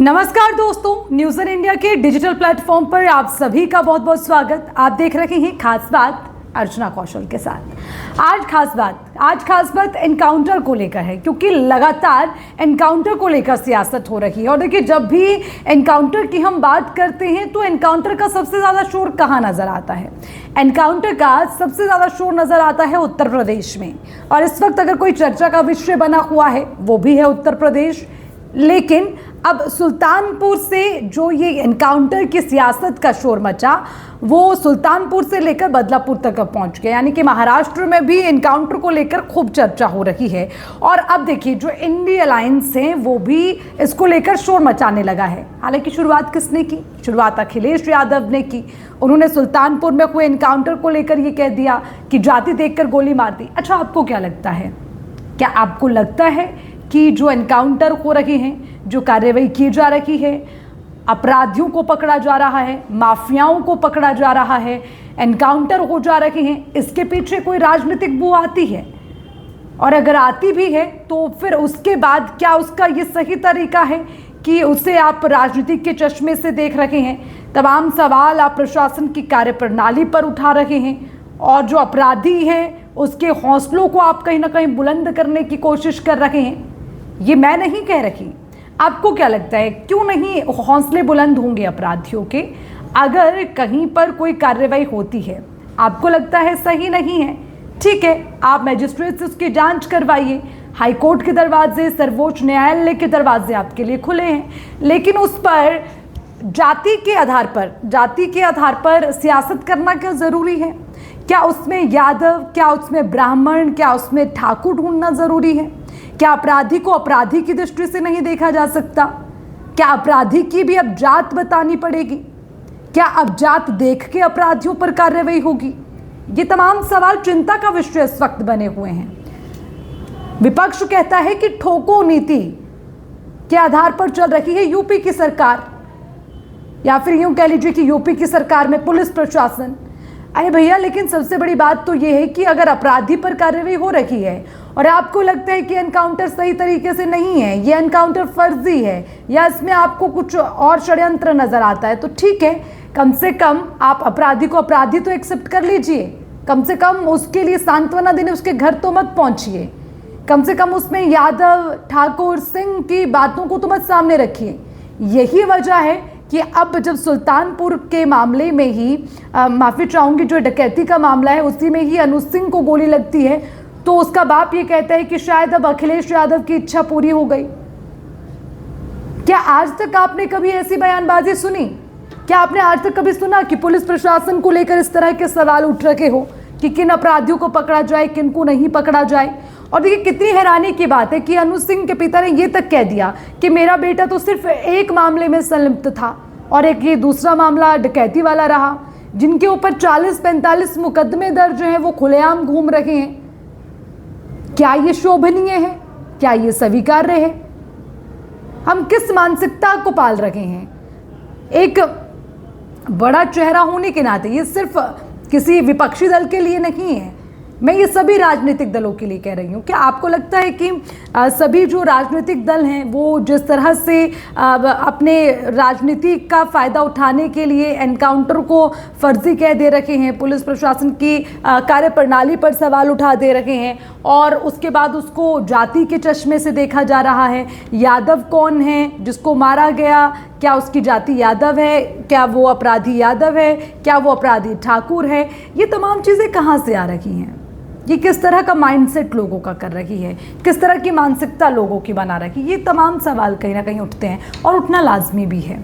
नमस्कार दोस्तों, news in India के डिजिटल प्लेटफॉर्म पर आप सभी का बहुत बहुत स्वागत। आप देख रहे हैं खास बात अर्चना कौशल के साथ। आज खास बात एनकाउंटर को लेकर है, क्योंकि लगातार एनकाउंटर को लेकर सियासत हो रही है। और देखिए, जब भी एनकाउंटर की हम बात करते हैं तो एनकाउंटर का सबसे ज़्यादा शोर कहाँ नज़र आता है? एनकाउंटर का सबसे ज़्यादा शोर नज़र आता है उत्तर प्रदेश में। और इस वक्त अगर कोई चर्चा का विषय बना हुआ है वो भी है उत्तर प्रदेश। लेकिन अब सुल्तानपुर से जो ये एनकाउंटर की सियासत का शोर मचा, वो सुल्तानपुर से लेकर बदलापुर तक अब पहुंच गया। यानी कि महाराष्ट्र में भी एनकाउंटर को लेकर खूब चर्चा हो रही है। और अब देखिए, जो इंडिया अलायंस है वो भी इसको लेकर शोर मचाने लगा है। हालांकि शुरुआत किसने की? शुरुआत अखिलेश यादव ने की। उन्होंने सुल्तानपुर में हुए एनकाउंटर को लेकर ये कह दिया कि जाति देखकर गोली मार दी। अच्छा, आपको क्या लगता है? क्या आपको लगता है कि जो एनकाउंटर हो रहे हैं, जो कार्रवाई की जा रही है, अपराधियों को पकड़ा जा रहा है, माफियाओं को पकड़ा जा रहा है, एनकाउंटर हो जा रहे हैं, इसके पीछे कोई राजनीतिक बू आती है? और अगर आती भी है तो फिर उसके बाद क्या उसका ये सही तरीका है कि उसे आप राजनीतिक के चश्मे से देख रहे हैं? तमाम सवाल आप प्रशासन की कार्यप्रणाली पर उठा रहे हैं और जो अपराधी हैं उसके हौसलों को आप कहीं ना कहीं बुलंद करने की कोशिश कर रहे हैं। ये मैं नहीं कह रही। आपको क्या लगता है, क्यों नहीं हौसले बुलंद होंगे अपराधियों के अगर कहीं पर कोई कार्रवाई होती है? आपको लगता है सही नहीं है, ठीक है, आप मजिस्ट्रेट से उसकी जांच करवाइए। हाईकोर्ट के दरवाजे, सर्वोच्च न्यायालय के दरवाजे आपके लिए खुले हैं। लेकिन उस पर जाति के आधार पर सियासत करना क्या ज़रूरी है? क्या उसमें यादव, क्या उसमें ब्राह्मण, क्या उसमें ठाकुर ढूंढना ज़रूरी है? क्या अपराधी को अपराधी की दृष्टि से नहीं देखा जा सकता? क्या अपराधी की भी अब जात बतानी पड़ेगी? क्या अब जात देख के अपराधियों पर कार्रवाई होगी? ये तमाम सवाल चिंता का विषय इस वक्त बने हुए हैं। विपक्ष कहता है कि ठोको नीति के आधार पर चल रही है यूपी की सरकार, या फिर यूं कह लीजिए कि यूपी की सरकार में पुलिस प्रशासन। अरे भैया, लेकिन सबसे बड़ी बात तो यह है कि अगर अपराधी पर कार्रवाई हो रही है और आपको लगता है कि एनकाउंटर सही तरीके से नहीं है, ये एनकाउंटर फर्जी है, या इसमें आपको कुछ और षड्यंत्र नजर आता है, तो ठीक है, कम से कम आप अपराधी को अपराधी तो एक्सेप्ट कर लीजिए। कम से कम उसके लिए सांत्वना देने उसके घर तो मत पहुंचिए। कम से कम उसमें यादव, ठाकुर, सिंह की बातों को तो मत सामने रखिए। यही वजह है कि अब जब सुल्तानपुर के मामले में ही माफ़ी चाहूँगी, जो डकैती का मामला है उसी में ही अनुज सिंह को गोली लगती है, तो उसका बाप ये कहता है कि शायद अब अखिलेश यादव की इच्छा पूरी हो गई। क्या आज तक आपने कभी ऐसी बयानबाजी सुनी? क्या आपने आज तक कभी सुना कि पुलिस प्रशासन को लेकर इस तरह के सवाल उठ रखे हो कि किन अपराधियों को पकड़ा जाए, किन को नहीं पकड़ा जाए? और देखिए, कितनी हैरानी की बात है कि अनुज सिंह के पिता ने यह तक कह दिया कि मेरा बेटा तो सिर्फ एक मामले में संलिप्त था और एक ये दूसरा मामला डकैती वाला रहा, जिनके ऊपर 40-45 मुकदमे दर्ज हैं, वो खुलेआम घूम रहे हैं। क्या ये शोभनीय है? क्या ये स्वीकार्य है? हम किस मानसिकता को पाल रहे हैं? एक बड़ा चेहरा होने के नाते ये सिर्फ किसी विपक्षी दल के लिए नहीं है, मैं ये सभी राजनीतिक दलों के लिए कह रही हूँ। क्या आपको लगता है कि सभी जो राजनीतिक दल हैं वो जिस तरह से अपने राजनीति का फ़ायदा उठाने के लिए एनकाउंटर को फर्जी कह दे रखे हैं, पुलिस प्रशासन की कार्यप्रणाली पर सवाल उठा दे रहे हैं और उसके बाद उसको जाति के चश्मे से देखा जा रहा है? यादव कौन है जिसको मारा गया? क्या उसकी जाति यादव है? क्या वो अपराधी यादव है? क्या वो अपराधी ठाकुर है? ये तमाम चीज़ें कहाँ से आ रही हैं? ये किस तरह का माइंडसेट लोगों का कर रही है? किस तरह की मानसिकता लोगों की बना रखी है? ये तमाम सवाल कहीं ना कहीं उठते हैं और उठना लाजमी भी है।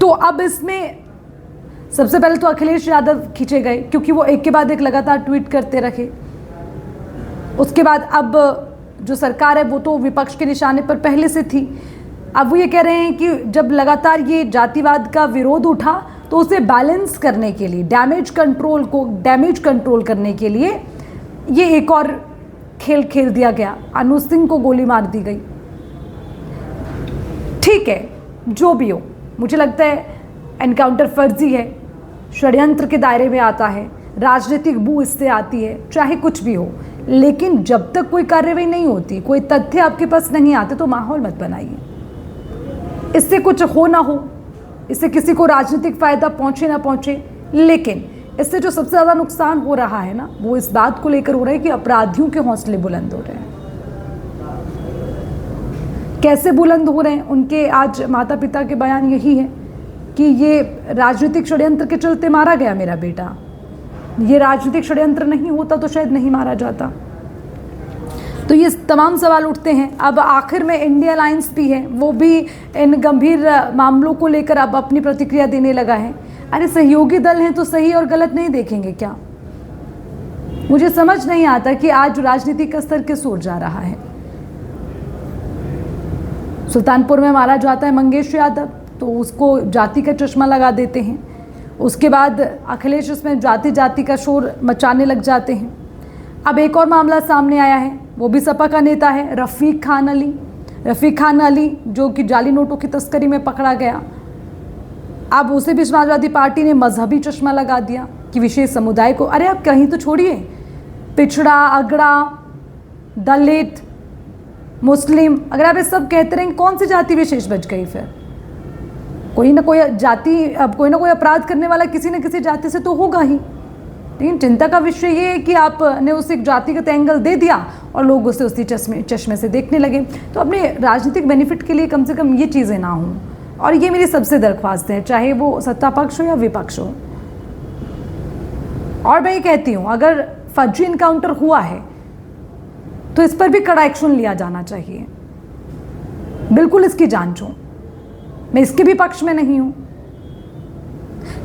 तो अब इसमें सबसे पहले तो अखिलेश यादव खींचे गए, क्योंकि वो एक के बाद एक लगातार ट्वीट करते रहे। उसके बाद अब जो सरकार है वो तो विपक्ष के निशाने पर पहले से थी। अब वो ये कह रहे हैं कि जब लगातार ये जातिवाद का विरोध उठा तो उसे बैलेंस करने के लिए, डैमेज कंट्रोल करने के लिए ये एक और खेल दिया गया। अनुज सिंह को गोली मार दी गई। ठीक है, जो भी हो, मुझे लगता है एनकाउंटर फर्जी है, षड्यंत्र के दायरे में आता है, राजनीतिक बू इससे आती है, चाहे कुछ भी हो। लेकिन जब तक कोई कार्रवाई नहीं होती, कोई तथ्य आपके पास नहीं आते, तो माहौल मत बनाइए। इससे कुछ हो ना हो, इससे किसी को राजनीतिक फायदा पहुंचे ना पहुंचे, लेकिन इससे जो सबसे ज़्यादा नुकसान हो रहा है ना, वो इस बात को लेकर हो रहा है कि अपराधियों के हौसले बुलंद हो रहे हैं। कैसे बुलंद हो रहे हैं? उनके आज माता पिता के बयान यही है कि ये राजनीतिक षड्यंत्र के चलते मारा गया मेरा बेटा, ये राजनीतिक षड्यंत्र नहीं होता तो शायद नहीं मारा जाता। तो ये तमाम सवाल उठते हैं। अब आखिर में इंडिया अलायंस भी है, वो भी इन गंभीर मामलों को लेकर अब अपनी प्रतिक्रिया देने लगा है। अरे सहयोगी दल हैं तो सही और गलत नहीं देखेंगे क्या? मुझे समझ नहीं आता कि आज राजनीति का स्तर किस ओर जा रहा है। सुल्तानपुर में मारा जाता है मंगेश यादव, तो उसको जाति का चश्मा लगा देते हैं। उसके बाद अखिलेश इसमें जाति जाति का शोर मचाने लग जाते हैं। अब एक और मामला सामने आया है, वो भी सपा का नेता है रफ़ीक खान अली जो कि जाली नोटों की तस्करी में पकड़ा गया। अब उसे भी समाजवादी पार्टी ने मजहबी चश्मा लगा दिया कि विशेष समुदाय को, अरे आप कहीं तो छोड़िए, पिछड़ा, अगड़ा, दलित, मुस्लिम, अगर आप ये सब कहते रहेंगे कौन सी जाति विशेष बच गई? फिर कोई ना कोई जाति, अब कोई ना कोई अपराध करने वाला किसी न किसी जाति से तो होगा ही। लेकिन चिंता का विषय ये है कि आपने उसे एक जातिगत एंगल दे दिया और लोग उसे उसी चश्मे से देखने लगे। तो अपने राजनीतिक बेनिफिट के लिए कम से कम ये चीज़ें ना हों, और ये मेरी सबसे दरख्वास्त है, चाहे वो सत्ता पक्ष हो या विपक्ष हो। और मैं ये कहती हूँ, अगर फर्जी इनकाउंटर हुआ है तो इस पर भी कड़ा एक्शन लिया जाना चाहिए, बिल्कुल इसकी जांच हो। मैं इसके भी पक्ष में नहीं हूँ,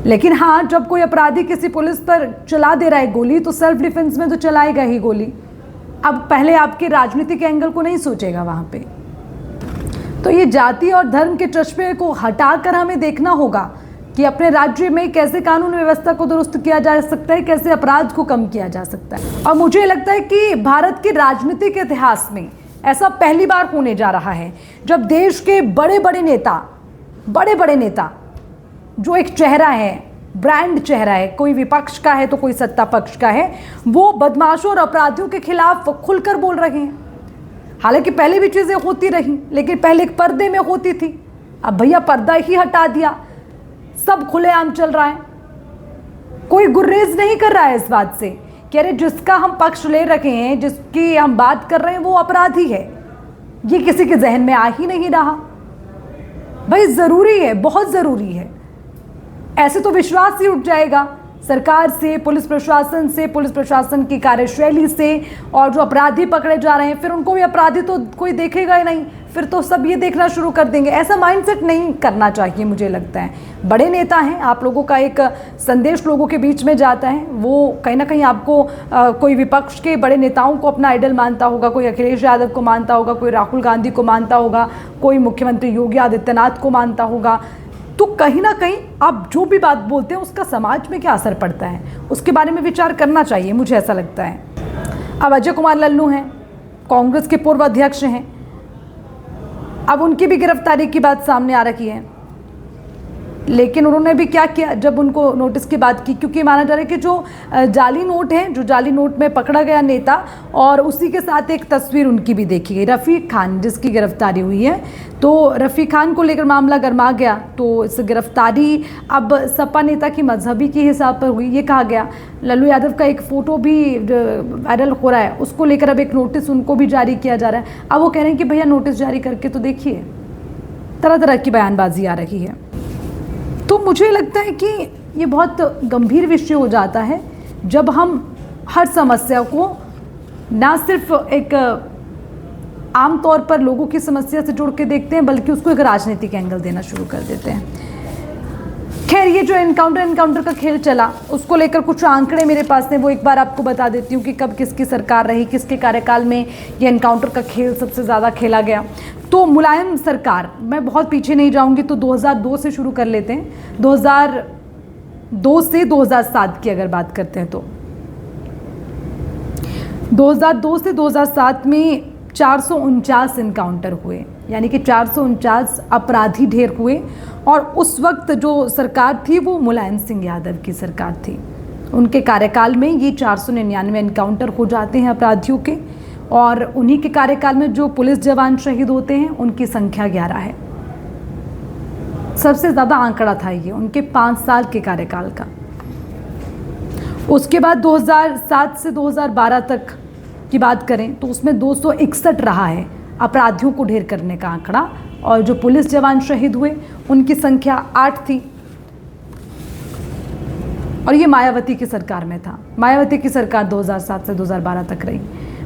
लेकिन हाँ, जब कोई अपराधी किसी पुलिस पर चला दे रहा है गोली, तो सेल्फ डिफेंस में तो चलाएगा ही गोली। अब पहले आपके राजनीतिक एंगल को नहीं सोचेगा वहां पे। तो ये जाति और धर्म के चश्मे को हटाकर हमें देखना होगा कि अपने राज्य में कैसे कानून व्यवस्था को दुरुस्त किया जा सकता है, कैसे अपराध को कम किया जा सकता है। और मुझे लगता है कि भारत के राजनीतिक इतिहास में ऐसा पहली बार होने जा रहा है जब देश के बड़े बड़े नेता जो एक चेहरा है, ब्रांड चेहरा है, कोई विपक्ष का है तो कोई सत्ता पक्ष का है, वो बदमाशों और अपराधियों के खिलाफ खुलकर बोल रहे हैं। हालांकि पहले भी चीज़ें होती रही, लेकिन पहले एक पर्दे में होती थी, अब भैया पर्दा ही हटा दिया, सब खुलेआम चल रहा है। कोई गुर्रेज नहीं कर रहा है इस बात से कि अरे जिसका हम पक्ष ले रखे हैं, जिसकी हम बात कर रहे हैं, वो अपराधी है। ये किसी के जहन में आ ही नहीं रहा। भाई ज़रूरी है, बहुत ज़रूरी है, ऐसे तो विश्वास ही उठ जाएगा सरकार से, पुलिस प्रशासन की कार्यशैली से। और जो अपराधी पकड़े जा रहे हैं, फिर उनको भी अपराधी तो कोई देखेगा ही नहीं, फिर तो सब ये देखना शुरू कर देंगे। ऐसा माइंडसेट नहीं करना चाहिए। मुझे लगता है बड़े नेता हैं, आप लोगों का एक संदेश लोगों के बीच में जाता है, वो कहीं ना कहीं आपको कोई विपक्ष के बड़े नेताओं को अपना आइडल मानता होगा, कोई अखिलेश यादव को मानता होगा, कोई राहुल गांधी को मानता होगा, कोई मुख्यमंत्री योगी आदित्यनाथ को मानता होगा। तो कहीं ना कहीं आप जो भी बात बोलते हैं उसका समाज में क्या असर पड़ता है, उसके बारे में विचार करना चाहिए, मुझे ऐसा लगता है। अब अजय कुमार लल्लू हैं, कांग्रेस के पूर्व अध्यक्ष हैं, अब उनकी भी गिरफ्तारी की बात सामने आ रही है। लेकिन उन्होंने भी क्या किया जब उनको नोटिस की बात की, क्योंकि माना जा रहा है कि जो जाली नोट है, जो जाली नोट में पकड़ा गया नेता, और उसी के साथ एक तस्वीर उनकी भी देखी गई, रफ़ीक खान जिसकी गिरफ्तारी हुई है। तो रफ़ीक खान को लेकर मामला गर्मा गया। तो इस गिरफ्तारी अब सपा नेता की मजहबी के हिसाब पर हुई, ये कहा गया। लल्लू यादव का एक फ़ोटो भी वायरल हो रहा है, उसको लेकर अब एक नोटिस उनको भी जारी किया जा रहा है। अब वो कह रहे हैं कि भैया नोटिस जारी करके तो देखिए, तरह तरह की बयानबाजी आ रही है। तो मुझे लगता है कि ये बहुत गंभीर विषय हो जाता है जब हम हर समस्या को ना सिर्फ एक आम तौर पर लोगों की समस्या से जोड़ के देखते हैं, बल्कि उसको एक राजनीतिक एंगल देना शुरू कर देते हैं। खैर, ये जो एनकाउंटर का खेल चला, उसको लेकर कुछ आंकड़े मेरे पास हैं, वो एक बार आपको बता देती हूँ कि कब किसकी सरकार रही, किसके कार्यकाल में ये एनकाउंटर का खेल सबसे ज़्यादा खेला गया। तो मुलायम सरकार, मैं बहुत पीछे नहीं जाऊंगी, तो 2002 से शुरू कर लेते हैं। 2002 से 2007 की अगर बात करते हैं तो 2002 से 2007 में 449 इनकाउंटर हुए, यानी कि 449 अपराधी ढेर हुए। और उस वक्त जो सरकार थी वो मुलायम सिंह यादव की सरकार थी। उनके कार्यकाल में ये 499 इनकाउंटर हो जाते हैं अपराधियों के, और उन्हीं के कार्यकाल में जो पुलिस जवान शहीद होते हैं उनकी संख्या 11 है। सबसे ज़्यादा आंकड़ा था ये उनके 5 साल के कार्यकाल का। उसके बाद 2007 से 2012 तक की बात करें तो उसमें 261 रहा है अपराधियों को ढेर करने का आंकड़ा, और जो पुलिस जवान शहीद हुए उनकी संख्या 8 थी। और ये मायावती की सरकार में था। मायावती की सरकार 2007 से 2012 तक रही।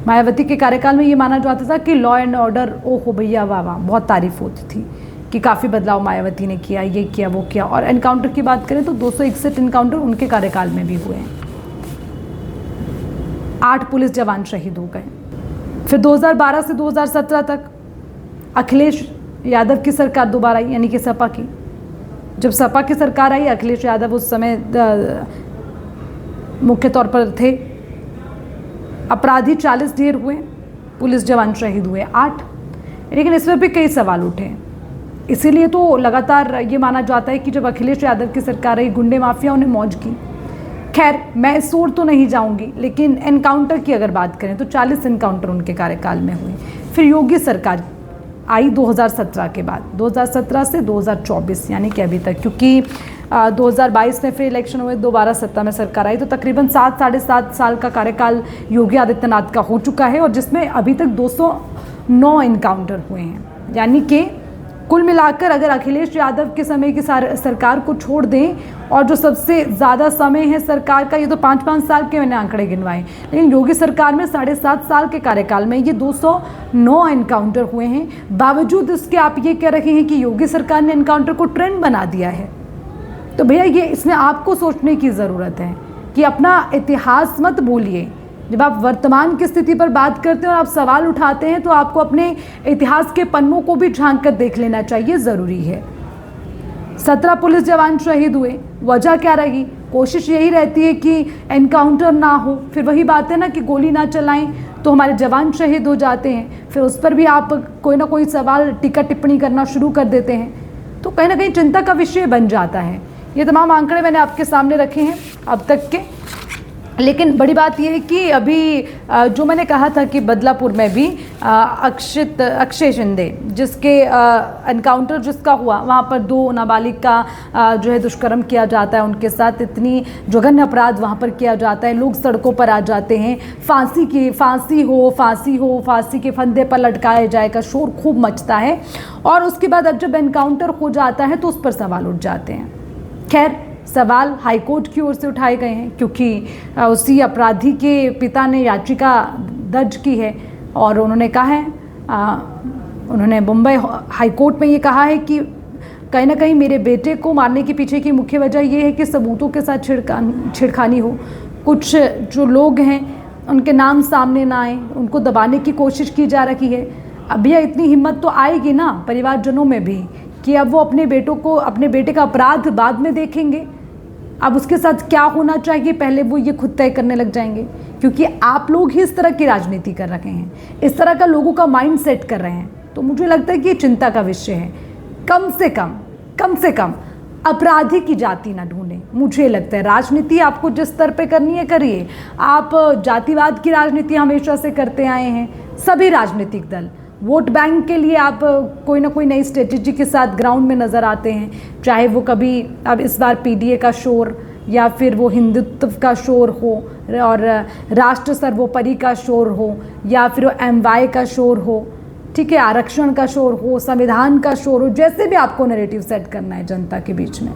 मायावती के कार्यकाल में ये माना जाता था कि लॉ एंड ऑर्डर, ओहो भैया वाह वाह, बहुत तारीफ होती थी कि काफ़ी बदलाव मायावती ने किया, ये किया वो किया। और एनकाउंटर की बात करें तो 261 एनकाउंटर उनके कार्यकाल में भी हुए हैं। 8 पुलिस जवान शहीद हो गए। फिर 2012 से 2017 तक अखिलेश यादव की सरकार दोबारा आई, यानी कि सपा की। जब सपा की सरकार आई, अखिलेश यादव उस समय मुख्य तौर पर थे। अपराधी 40 ढेर हुए, पुलिस जवान शहीद हुए 8। लेकिन इसमें भी कई सवाल उठे, इसीलिए तो लगातार ये माना जाता है कि जब अखिलेश यादव की सरकार आई, गुंडे माफियाओं ने मौज की। खैर, मैं इस ओर तो नहीं जाऊंगी, लेकिन एनकाउंटर की अगर बात करें तो 40 एनकाउंटर उनके कार्यकाल में हुए। फिर योगी सरकार आई 2017 के बाद, 2017 से 2024 यानी कि अभी तक, क्योंकि 2022 में फिर इलेक्शन हुए, दोबारा सत्ता में सरकार आई, तो तकरीबन 7 साढ़े 7 साल का कार्यकाल योगी आदित्यनाथ का हो चुका है, और जिसमें अभी तक 209 एनकाउंटर हुए हैं। यानी कि कुल मिलाकर अगर अखिलेश यादव के समय की सरकार को छोड़ दें, और जो सबसे ज़्यादा समय है सरकार का, ये तो 5-5 साल के मैंने आंकड़े गिनवाए, लेकिन योगी सरकार में 7.5 साल के कार्यकाल में ये 209 एनकाउंटर हुए हैं। बावजूद इसके आप ये कह रहे हैं कि योगी सरकार ने एनकाउंटर को ट्रेंड बना दिया है। तो भैया, ये इसमें आपको सोचने की ज़रूरत है कि अपना इतिहास मत भूलिए। जब आप वर्तमान की स्थिति पर बात करते हैं और आप सवाल उठाते हैं, तो आपको अपने इतिहास के पन्नों को भी झांक कर देख लेना चाहिए, ज़रूरी है। 17 पुलिस जवान शहीद हुए, वजह क्या रही? कोशिश यही रहती है कि एनकाउंटर ना हो। फिर वही बात है ना कि गोली ना चलाएं तो हमारे जवान शहीद हो जाते हैं। फिर उस पर भी आप कोई ना कोई सवाल, टीका टिप्पणी करना शुरू कर देते हैं, तो कहीं ना कहीं चिंता का विषय बन जाता है। ये तमाम आंकड़े मैंने आपके सामने रखे हैं अब तक के। लेकिन बड़ी बात यह है कि अभी जो मैंने कहा था कि बदलापुर में भी अक्षय शिंदे, जिसके एनकाउंटर जिसका हुआ, वहाँ पर 2 नाबालिग का जो है दुष्कर्म किया जाता है, उनके साथ इतनी जघन्य अपराध वहाँ पर किया जाता है, लोग सड़कों पर आ जाते हैं, फांसी के फंदे पर लटकाया जाएगा, शोर खूब मचता है। और उसके बाद अब जब एनकाउंटर हो जाता है तो उस पर सवाल उठ जाते हैं। खैर, सवाल हाईकोर्ट की ओर से उठाए गए हैं, क्योंकि उसी अपराधी के पिता ने याचिका दर्ज की है, और उन्होंने कहा है, उन्होंने मुंबई हाईकोर्ट में ये कहा है कि कहीं ना कहीं मेरे बेटे को मारने के पीछे की मुख्य वजह ये है कि सबूतों के साथ छिड़खानी हो, कुछ जो लोग हैं उनके नाम सामने ना आए, उनको दबाने की कोशिश की जा रही है। अब भैया, इतनी हिम्मत तो आएगी ना परिवारजनों में भी कि अब वो अपने बेटे का अपराध बाद में देखेंगे। अब उसके साथ क्या होना चाहिए पहले वो ये खुद तय करने लग जाएंगे, क्योंकि आप लोग ही इस तरह की राजनीति कर रहे हैं, इस तरह का लोगों का माइंड सेट कर रहे हैं। तो मुझे लगता है कि ये चिंता का विषय है। कम से कम अपराधी की जाति ना ढूंढें। मुझे लगता है राजनीति आपको जिस स्तर पे करनी है करिए। आप जातिवाद की राजनीति हमेशा से करते आए हैं, सभी राजनीतिक दल। वोट बैंक के लिए आप कोई ना कोई नई स्ट्रेटेजी के साथ ग्राउंड में नज़र आते हैं, चाहे वो कभी अब इस बार पीडीए का शोर, या फिर वो हिंदुत्व का शोर हो, और राष्ट्र सर्वोपरि का शोर हो, या फिर वो एमवाई का शोर हो, ठीक है, आरक्षण का शोर हो, संविधान का शोर हो, जैसे भी आपको नैरेटिव सेट करना है जनता के बीच में,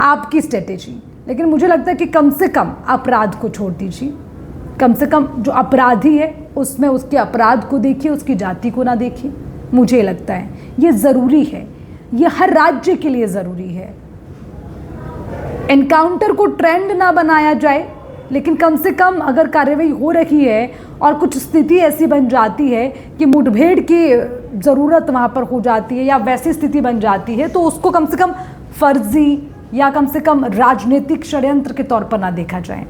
आपकी स्ट्रेटेजी। लेकिन मुझे लगता है कि कम से कम अपराध को छोड़ दीजिए। कम से कम जो अपराधी है उसमें उसके अपराध को देखिए, उसकी जाति को ना देखिए। मुझे लगता है ये ज़रूरी है, ये हर राज्य के लिए ज़रूरी है। एनकाउंटर को ट्रेंड ना बनाया जाए, लेकिन कम से कम अगर कार्रवाई हो रही है और कुछ स्थिति ऐसी बन जाती है कि मुठभेड़ की ज़रूरत वहाँ पर हो जाती है, या वैसी स्थिति बन जाती है, तो उसको कम से कम फर्जी या कम से कम राजनीतिक षड्यंत्र के तौर पर ना देखा जाए।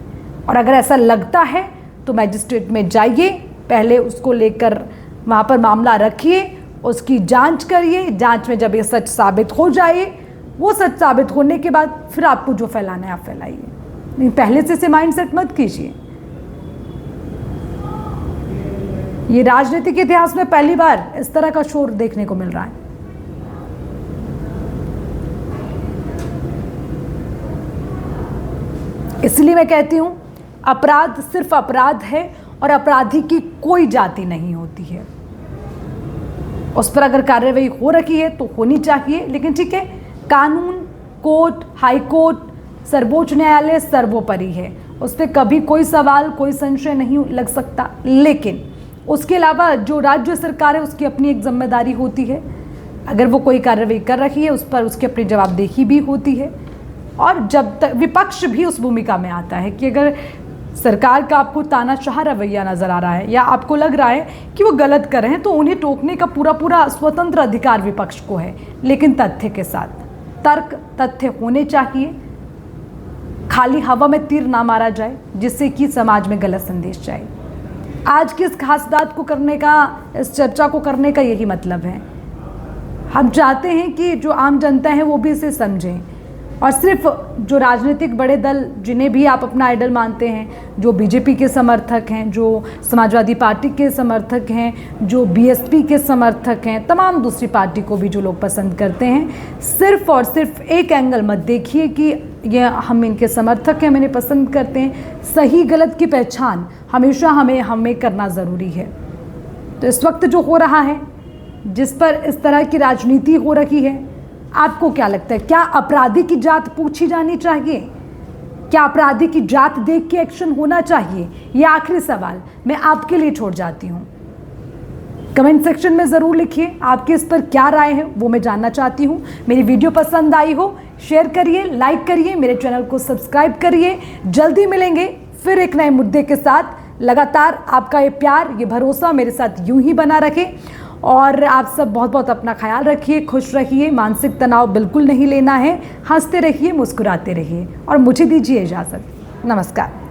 और अगर ऐसा लगता है तो मैजिस्ट्रेट में जाइए, पहले उसको लेकर वहाँ पर मामला रखिए, उसकी जांच करिए। जांच में जब ये सच साबित हो जाए, वो सच साबित होने के बाद फिर आपको जो फैलाना है आप फैलाइए, नहीं पहले से माइंडसेट मत कीजिए। ये राजनीतिक इतिहास में पहली बार इस तरह का शोर देखने को मिल रहा है। इसलिए मैं कहती हूँ अपराध सिर्फ अपराध है और अपराधी की कोई जाति नहीं होती है। उस पर अगर कार्रवाई हो रही है तो होनी चाहिए, लेकिन ठीक है, कानून, कोर्ट, हाई कोर्ट, सर्वोच्च न्यायालय सर्वोपरि है, उस पर कभी कोई सवाल, कोई संशय नहीं लग सकता। लेकिन उसके अलावा जो राज्य सरकार है उसकी अपनी एक जिम्मेदारी होती है। अगर वो कोई कार्रवाई कर रही है उस पर उसकी अपनी जवाबदेही भी होती है। और जब तक विपक्ष भी उस भूमिका में आता है कि अगर सरकार का आपको तानाशाह रवैया नज़र आ रहा है या आपको लग रहा है कि वो गलत कर रहे हैं, तो उन्हें टोकने का पूरा स्वतंत्र अधिकार विपक्ष को है, लेकिन तथ्य के साथ। तर्क, तथ्य होने चाहिए, खाली हवा में तीर ना मारा जाए जिससे कि समाज में गलत संदेश जाए। आज की इस खास बात को करने का, इस चर्चा को करने का यही मतलब है। हम चाहते हैं कि जो आम जनता है वो भी इसे समझें, और सिर्फ जो राजनीतिक बड़े दल जिन्हें भी आप अपना आइडल मानते हैं, जो बीजेपी के समर्थक हैं, जो समाजवादी पार्टी के समर्थक हैं, जो बीएसपी के समर्थक हैं, तमाम दूसरी पार्टी को भी जो लोग पसंद करते हैं, सिर्फ और सिर्फ एक एंगल मत देखिए कि ये हम इनके समर्थक हैं, हम इन्हें पसंद करते हैं। सही गलत की पहचान हमेशा हमें करना ज़रूरी है। तो इस वक्त जो हो रहा है, जिस पर इस तरह की राजनीति हो रही है, आपको क्या लगता है? क्या अपराधी की जात पूछी जानी चाहिए? क्या अपराधी की जात देख के एक्शन होना चाहिए? ये आखिरी सवाल मैं आपके लिए छोड़ जाती हूँ। कमेंट सेक्शन में ज़रूर लिखिए आपकी इस पर क्या राय है, वो मैं जानना चाहती हूँ। मेरी वीडियो पसंद आई हो, शेयर करिए, लाइक करिए, मेरे चैनल को सब्सक्राइब करिए। जल्दी मिलेंगे फिर एक नए मुद्दे के साथ। लगातार आपका ये प्यार, ये भरोसा मेरे साथ यूं ही बना रखे, और आप सब बहुत बहुत अपना ख्याल रखिए, खुश रहिए, मानसिक तनाव बिल्कुल नहीं लेना है, हंसते रहिए, मुस्कुराते रहिए, और मुझे दीजिए इजाज़त। नमस्कार।